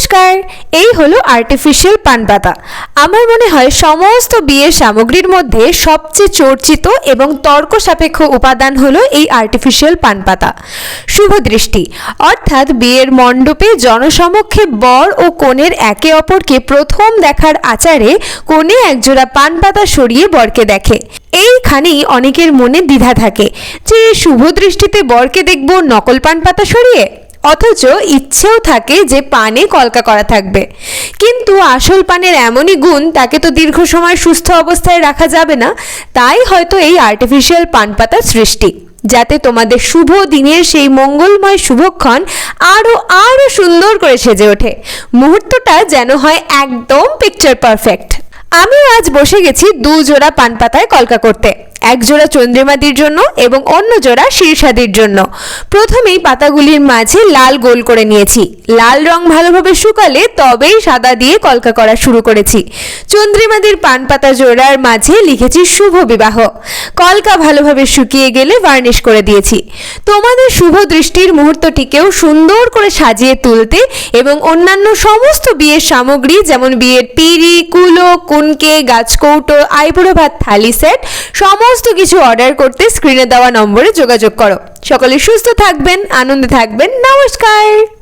নমস্কার। এই হলো আর্টিফিশিয়াল পান পাতা। আমার মনে হয় সমস্ত বিয়ের সামগ্রীর মধ্যে সবচেয়ে চর্চিত এবং তর্ক সাপেক্ষ উপাদান হলো এই আর্টিফিশিয়াল পান পাতা। শুভ দৃষ্টি অর্থাৎ বিয়ের মণ্ডপে জনসমক্ষে বর ও কনের একে অপরকে প্রথম দেখার আচারে কনে একজোড়া পান পাতা সরিয়ে বরকে দেখে। এইখানেই অনেকের মনে দ্বিধা থাকে যে শুভ দৃষ্টিতে বরকে দেখব নকল পান পাতা সরিয়ে, অথচ ইচ্ছেও থাকে যে পানে কলকা করা থাকবে। কিন্তু আসল পানের এমনই গুণ, তাকে তো দীর্ঘ সময় সুস্থ অবস্থায় রাখা যাবে না। তাই হয়তো এই আর্টিফিশিয়াল পান পাতার সৃষ্টি, যাতে তোমাদের শুভ দিনের সেই মঙ্গলময় শুভক্ষণ আরো আরো সুন্দর করে সেজে ওঠে। মুহূর্তটা যেন হয় একদম পিকচার পারফেক্ট। আমিও আজ বসে গেছি দু জোড়া পান পাতায় কলকা করতে, এক জোড়া চন্দ্রিমাদির জন্য এবং অন্য জোড়া শীর্ষাদির জন্য। প্রথমেই পাতাগুলির মাঝে লাল গোল করে নিয়েছি। লাল রং ভালোভাবে শুকালে তবেই সাদা দিয়ে কলকা করা শুরু করেছি। চন্দ্রিমাদির পান পাতা জোড়ার মাঝে লিখেছি শুভ বিবাহ। কলকা ভালোভাবে শুকিয়ে গেলে ভার্নিশ করে দিয়েছি। তোমাদের শুভ দৃষ্টির মুহূর্তটিকেও সুন্দর করে সাজিয়ে তুলতে এবং অন্যান্য সমস্ত বিয়ের সামগ্রী যেমন বিয়ের পিঁড়ি, কুলো, কুনকে, গাছকৌটো, আইবুড়ো ভাত থালি সেট সমস্ত কিছু অর্ডার করতে স্ক্রিনে দেওয়া নম্বরে যোগাযোগ করো। সকলে সুস্থ থাকবেন, আনন্দে থাকবেন। নমস্কার।